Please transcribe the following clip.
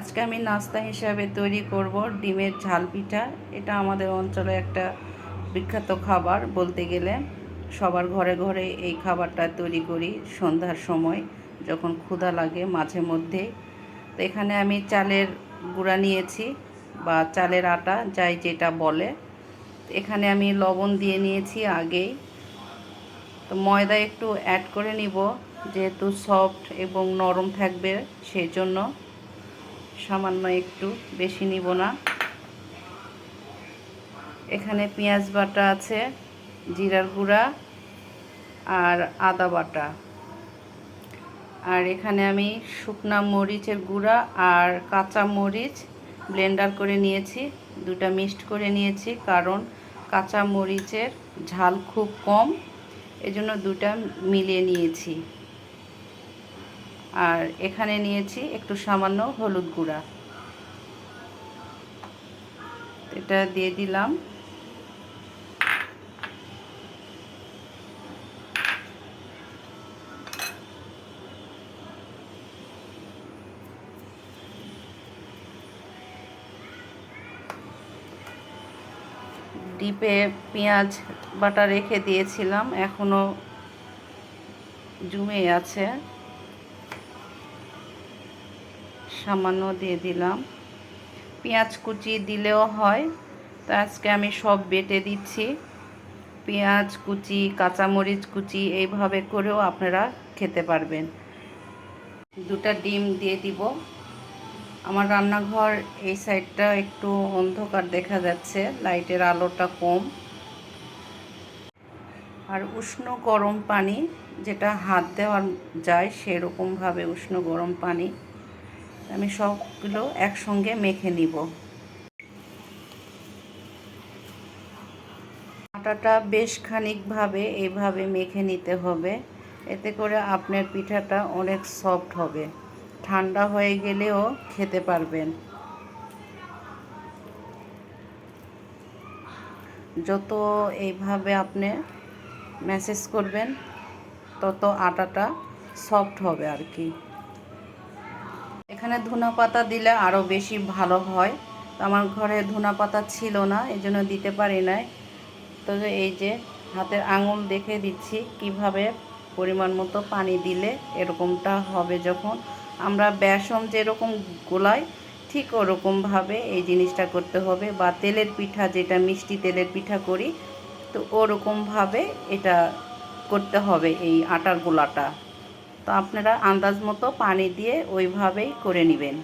আজকে আমি নাস্তা হিসাবে তৈরি করব ডিমের ঝাল পিঠা। এটা আমাদের অঞ্চলে একটা বিখ্যাত খাবার বলতে গেলে। সবার ঘরে ঘরে এই খাবারটা তৈরি করি সন্ধ্যার সময় যখন ক্ষুধা লাগে মাঝে মধ্যে। তো এখানে আমি চালের গুঁড়া নিয়েছি বা চালের আটা, যাই যেটা বলে। এখানে আমি লবণ দিয়ে নিয়েছি আগেই। তো ময়দা একটু অ্যাড করে নিব, যেহেতু সফট এবং নরম থাকবে সেই জন্য সামান্য একটু, বেশি নিব না। এখানে পেঁয়াজ বাটা আছে, জিরার গুঁড়া আর আদা বাটা। আর এখানে আমি শুকনা মরিচের গুঁড়া আর কাঁচা মরিচ ব্লেন্ডার করে নিয়েছি, দুটা মিক্সড করে নিয়েছি, কারণ কাঁচা মরিচের ঝাল খুব কম, এজন্য দুটা মিলিয়ে নিয়েছি। আর এখানে নিয়েছি একটু সামান্য হলুদ গুঁড়া, এটা দিয়ে দিলাম। ডিপে পেঁয়াজ বাটা রেখে দিয়েছিলাম, এখনো জমে আছে, সামান্য দিয়ে দিলাম। পেঁয়াজ কুচি দিলেও হয়, তো আজকে আমি সব বেটে দিচ্ছি। পেঁয়াজ কুচি, কাঁচামরিচ কুচি, এইভাবে করেও আপনারা খেতে পারবেন। দুটা ডিম দিয়ে দিব। আমার রান্নাঘর এই সাইডটা একটু অন্ধকার দেখা যাচ্ছে, লাইটের আলোটা কম। আর উষ্ণ গরম পানি, যেটা হাত দেওয়া যায় সেরকমভাবে উষ্ণ গরম পানি, আমি সবগুলো একসঙ্গে মেখে নিব। আটাটা বেশ খানিকভাবে এইভাবে মেখে নিতে হবে, এতে করে আপনার পিঠাটা অনেক সফট হবে, ঠান্ডা হয়ে গেলেও খেতে পারবেন। যত এইভাবে আপনি ম্যাসেজ করবেন তত আটাটা সফট হবে আর কি। এখানে ধনা পাতা দিলে আরও বেশি ভালো হয়, তো আমার ঘরে ধনা পাতা ছিল না, এই জন্য দিতে পারি নাই। তো এই যে হাতের আঙুল দেখে দিচ্ছি কিভাবে পরিমাণ মতো পানি দিলে এরকমটা হবে। যখন আমরা বেসন যেরকম গোলাই ঠিক ওরকমভাবে এই জিনিসটা করতে হবে, বা তেলের পিঠা, যেটা মিষ্টি তেলের পিঠা করি, তো ওরকমভাবে এটা করতে হবে এই আটার গোলাটা। তো আপনারা আন্দাজ মতো পানি দিয়ে ওইভাবেই করে নেবেন।